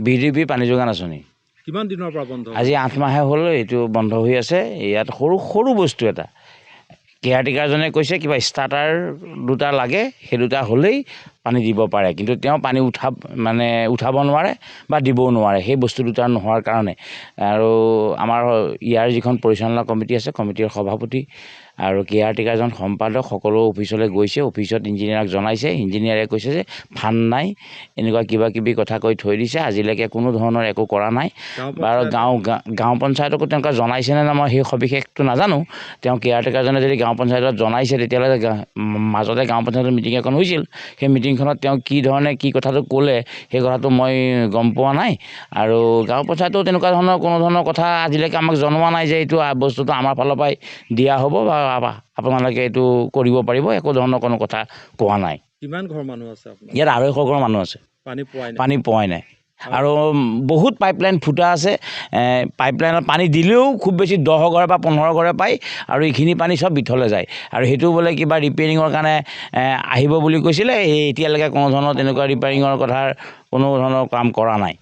BDP পানী যোগান আঁচনি কিমান দিনৰ পৰা বন্ধ? আজি 8 মাহে হ'ল এইটো বন্ধ হৈ আছে। ইয়াত সৰু বস্তু এটা কেয়াৰটেকাৰজনে কৈছে কিবা ষ্টাৰ্টাৰ 2টা লাগে, সেই 2টা হ'লেই পানী দিব পাৰে, কিন্তু তেওঁ পানী উঠাব নোৱাৰে বা দিবও নোৱাৰে সেই বস্তু 2টা নোহোৱাৰ কাৰণে। আৰু আমাৰ ইয়াৰ যিখন পৰিচালনা কমিটি আছে, কমিটিৰ সভাপতি আৰু কেয়াৰটেকাৰজন সম্পাদক সকলো অফিচলৈ গৈছে, অফিচত ইঞ্জিনিয়াৰক জনাইছে, ইঞ্জিনিয়াৰে কৈছে যে ফাণ্ড নাই, এনেকুৱা কিবা কথা কৈ থৈ দিছে। আজিলৈকে কোনো ধৰণৰ একো কৰা নাই। বাৰু গাঁও পঞ্চায়তকো তেওঁলোকে জনাইছেনে নাই মই সেই সবিশেষটো নাজানো। তেওঁ কেয়াৰটেকাৰজনে যদি গাঁও পঞ্চায়তত জনাইছে তেতিয়াহ'লে মাজতে গাঁও পঞ্চায়তৰ মিটিং এখন হৈছিল, সেই মিটিংখনত তেওঁ কি ধৰণে কি কথাটো ক'লে সেই কথাটো মই গম পোৱা নাই। আৰু গাঁও পঞ্চায়তেও তেনেকুৱা ধৰণৰ কোনো ধৰণৰ কথা আজিলৈকে আমাক জনোৱা নাই যে এইটো বস্তুটো আমাৰ ফালৰ পৰাই দিয়া হ'ব বা আপোনালোকে এইটো কৰিব পাৰিব, একো ধৰণৰ কোনো কথা কোৱা নাই। কিমান ঘৰ মানুহ আছে আপোনাৰ ইয়াত 250 ঘৰ মানুহ আছে, পানী পোৱাই নাই। আৰু বহুত পাইপলাইন ফুটা আছে। পাইপলাইনত পানী দিলেও খুব বেছি 10 ঘৰ বা 15 ঘৰে পায়, আৰু এইখিনি পানী চব বিথলে যায়। আৰু সেইটো বোলে কিবা ৰিপেয়াৰিঙৰ কাৰণে আহিব বুলি কৈছিলে, এতিয়ালৈকে কোনো ধৰণৰ তেনেকুৱা ৰিপেয়াৰিঙৰ কথাৰ কোনো ধৰণৰ কাম কৰা নাই।